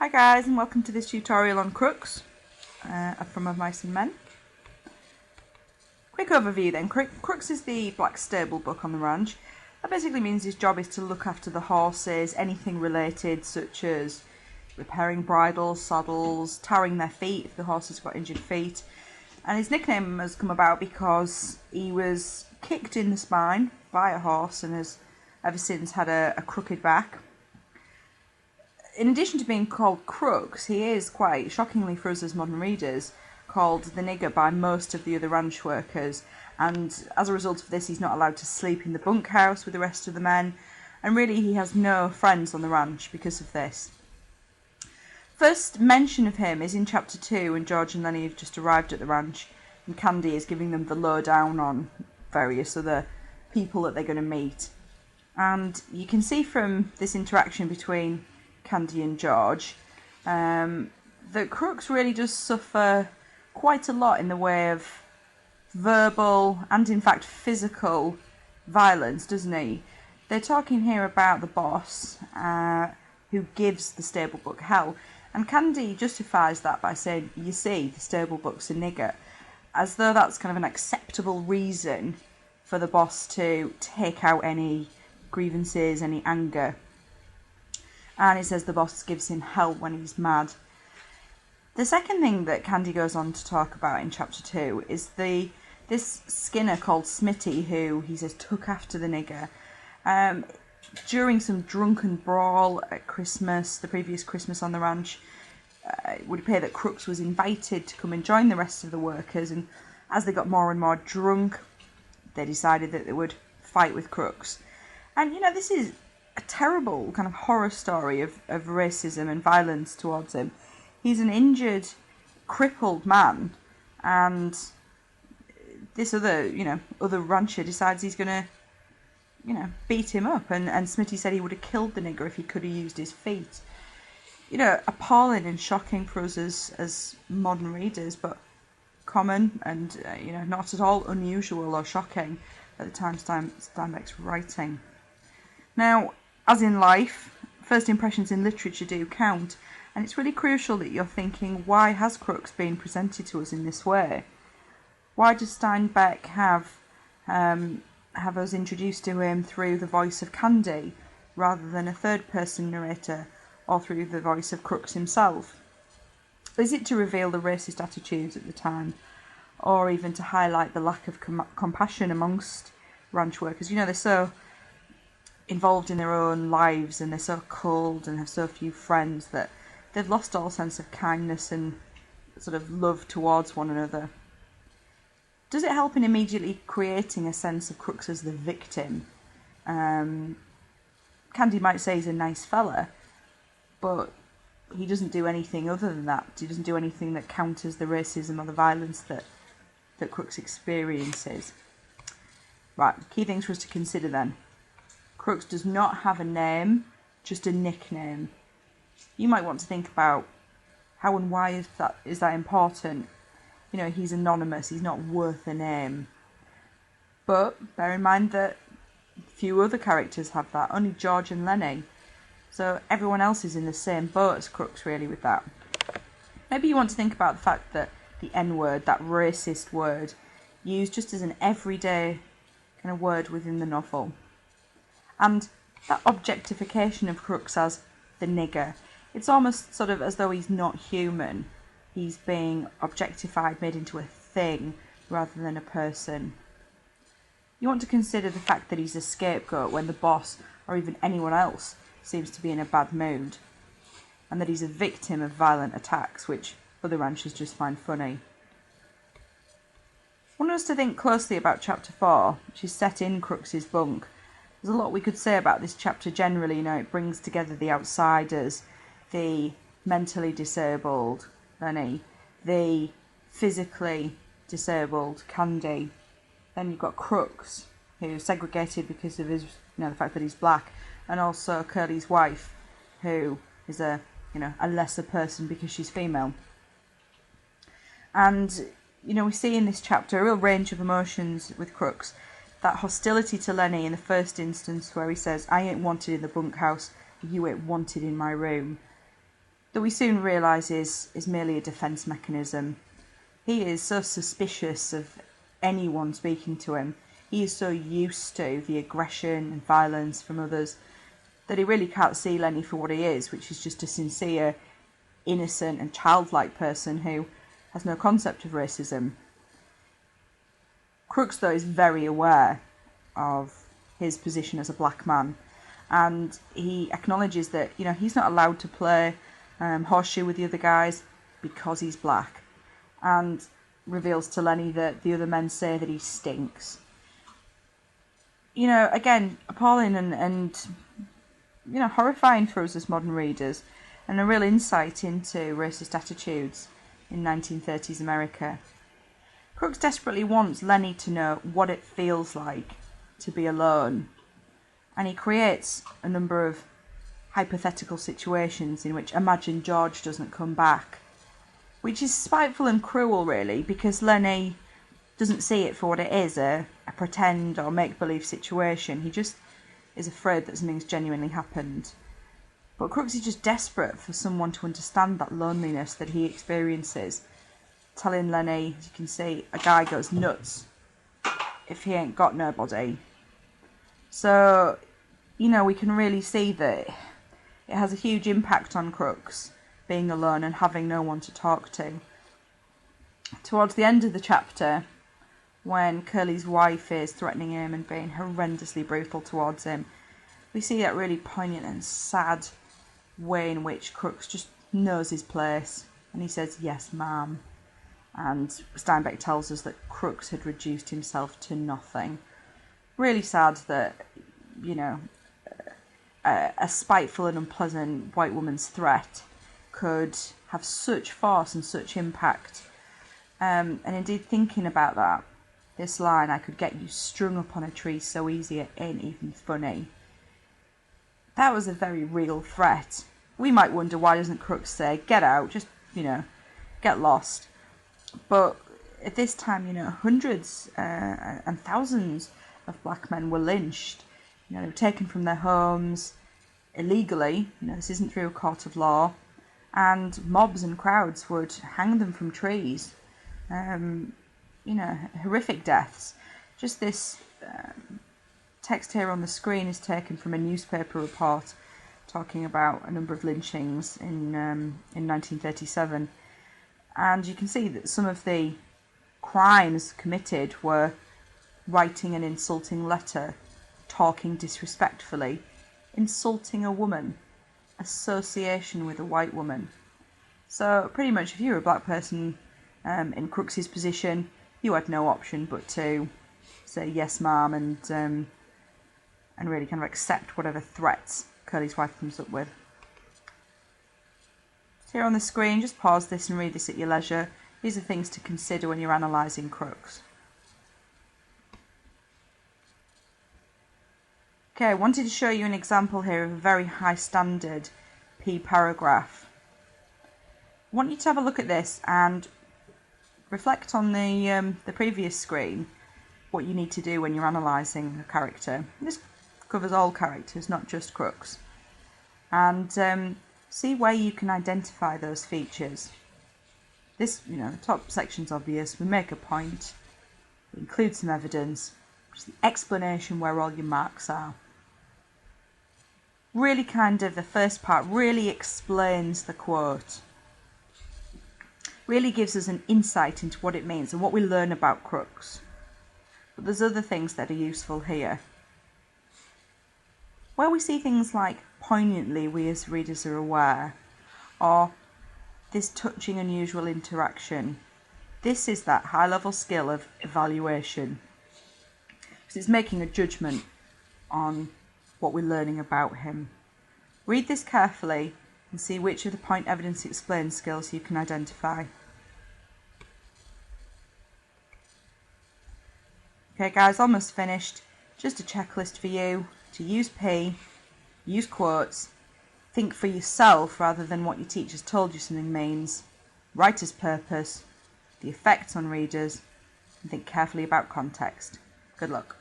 Hi guys, and welcome to this tutorial on Crooks from Of Mice and Men. Quick overview then. Crooks is the black stable book on the ranch. That basically means his job is to look after the horses, anything related such as repairing bridles, saddles, tarring their feet if the horses got injured feet. And his nickname has come about because he was kicked in the spine by a horse and has ever since had a crooked back. In addition to being called Crooks, he is, quite shockingly for us as modern readers, called the nigger by most of the other ranch workers, and as a result of this he's not allowed to sleep in the bunkhouse with the rest of the men, and really he has no friends on the ranch because of this. First mention of him is in chapter 2 when George and Lenny have just arrived at the ranch and Candy is giving them the lowdown on various other people that they're going to meet. And you can see from this interaction between Candy and George that Crooks really does suffer quite a lot in the way of verbal and in fact physical violence, doesn't he? They're talking here about the boss who gives the stable book hell, and Candy justifies that by saying, you see, the stable book's a nigger, as though that's kind of an acceptable reason for the boss to take out any grievances, any anger. And it says the boss gives him hell when he's mad. The second thing that Candy goes on to talk about in chapter 2 is this Skinner called Smitty, who he says took after the nigger during some drunken brawl at Christmas, the previous Christmas on the ranch. It would appear that Crooks was invited to come and join the rest of the workers, and as they got more and more drunk, they decided that they would fight with Crooks. And this is a terrible kind of horror story of racism and violence towards him. He's an injured, crippled man, and this other rancher decides he's going to, beat him up. And Smitty said he would have killed the nigger if he could have used his feet. Appalling and shocking for us as modern readers, but common and, not at all unusual or shocking at the time Steinbeck's writing. Now, as in life, first impressions in literature do count, and it's really crucial that you're thinking, why has Crooks been presented to us in this way? Why does Steinbeck have us introduced to him through the voice of Candy, rather than a third-person narrator, or through the voice of Crooks himself? Is it to reveal the racist attitudes at the time, or even to highlight the lack of compassion amongst ranch workers? They're so involved in their own lives and they're so cold and have so few friends that they've lost all sense of kindness and sort of love towards one another. Does it help in immediately creating a sense of Crooks as the victim? Candy might say he's a nice fella, but he doesn't do anything other than that. He doesn't do anything that counters the racism or the violence that Crooks experiences. Right, key things for us to consider then. Crooks does not have a name, just a nickname. You might want to think about how and why is that important. He's anonymous, he's not worth a name. But bear in mind that few other characters have that, only George and Lenny. So everyone else is in the same boat as Crooks really with that. Maybe you want to think about the fact that the N-word, that racist word, used just as an everyday kind of word within the novel. And that objectification of Crooks as the nigger, it's almost sort of as though he's not human. He's being objectified, made into a thing, rather than a person. You want to consider the fact that he's a scapegoat when the boss, or even anyone else, seems to be in a bad mood. And that he's a victim of violent attacks, which other ranchers just find funny. I want us to think closely about chapter 4, which is set in Crooks's bunk. There's a lot we could say about this chapter generally. It brings together the outsiders, the mentally disabled Lenny, the physically disabled Candy. Then you've got Crooks, who's segregated because of his, the fact that he's black, and also Curly's wife, who is a lesser person because she's female. And we see in this chapter a real range of emotions with Crooks. That hostility to Lenny in the first instance, where he says, "I ain't wanted in the bunkhouse, you ain't wanted in my room." that we soon realise is merely a defence mechanism. He is so suspicious of anyone speaking to him. He is so used to the aggression and violence from others that he really can't see Lenny for what he is, which is just a sincere, innocent and childlike person who has no concept of racism. Crooks, though, is very aware of his position as a black man, and he acknowledges that, you know, he's not allowed to play horseshoe with the other guys because he's black, and reveals to Lenny that the other men say that he stinks. You know, again, appalling and you know, horrifying for us as modern readers, and a real insight into racist attitudes in 1930s America. Crooks desperately wants Lenny to know what it feels like to be alone, and he creates a number of hypothetical situations in which imagine George doesn't come back, which is spiteful and cruel, really, because Lenny doesn't see it for what it is, a pretend or make-believe situation. He just is afraid that something's genuinely happened. But Crooks is just desperate for someone to understand that loneliness that he experiences, telling Lenny, as you can see, a guy goes nuts if he ain't got nobody. So, you know, we can really see that it has a huge impact on Crooks, being alone and having no one to talk to. Towards the end of the chapter, when Curly's wife is threatening him and being horrendously brutal towards him, we see that really poignant and sad way in which Crooks just knows his place, and he says, "Yes, ma'am." And Steinbeck tells us that Crooks had reduced himself to nothing. Really sad that, you know, a spiteful and unpleasant white woman's threat could have such force and such impact. And indeed, thinking about that, this line, "I could get you strung up on a tree so easy it ain't even funny." That was a very real threat. We might wonder, why doesn't Crooks say, "Get out, just, you know, get lost"? But at this time, you know, hundreds and thousands of black men were lynched. You know, they were taken from their homes illegally. You know, this isn't through a court of law. And mobs and crowds would hang them from trees. You know, horrific deaths. Just this text here on the screen is taken from a newspaper report talking about a number of lynchings in 1937. And you can see that some of the crimes committed were writing an insulting letter, talking disrespectfully, insulting a woman, association with a white woman. So pretty much if you were a black person in Crooks's position, you had no option but to say "yes, ma'am," and really kind of accept whatever threats Curly's wife comes up with. So here on the screen, just pause this and read this at your leisure. These are things to consider when you're analysing Crooks. Okay, I wanted to show you an example here of a very high standard P paragraph. I want you to have a look at this and reflect on the previous screen, what you need to do when you're analysing a character. This covers all characters, not just Crooks. And see where you can identify those features. This, you know, the top section's obvious. We make a point, we include some evidence, just the explanation where all your marks are. Really kind of, the first part really explains the quote. Really gives us an insight into what it means and what we learn about Crooks. But there's other things that are useful here. Where we see things like "poignantly we as readers are aware," or "this touching unusual interaction," this is that high level skill of evaluation. Because it's making a judgment on what we're learning about him. Read this carefully and see which of the point evidence explain skills you can identify. Okay guys, almost finished. Just a checklist for you to use P, use quotes, think for yourself rather than what your teacher's told you something means, writer's purpose, the effects on readers, and think carefully about context. Good luck.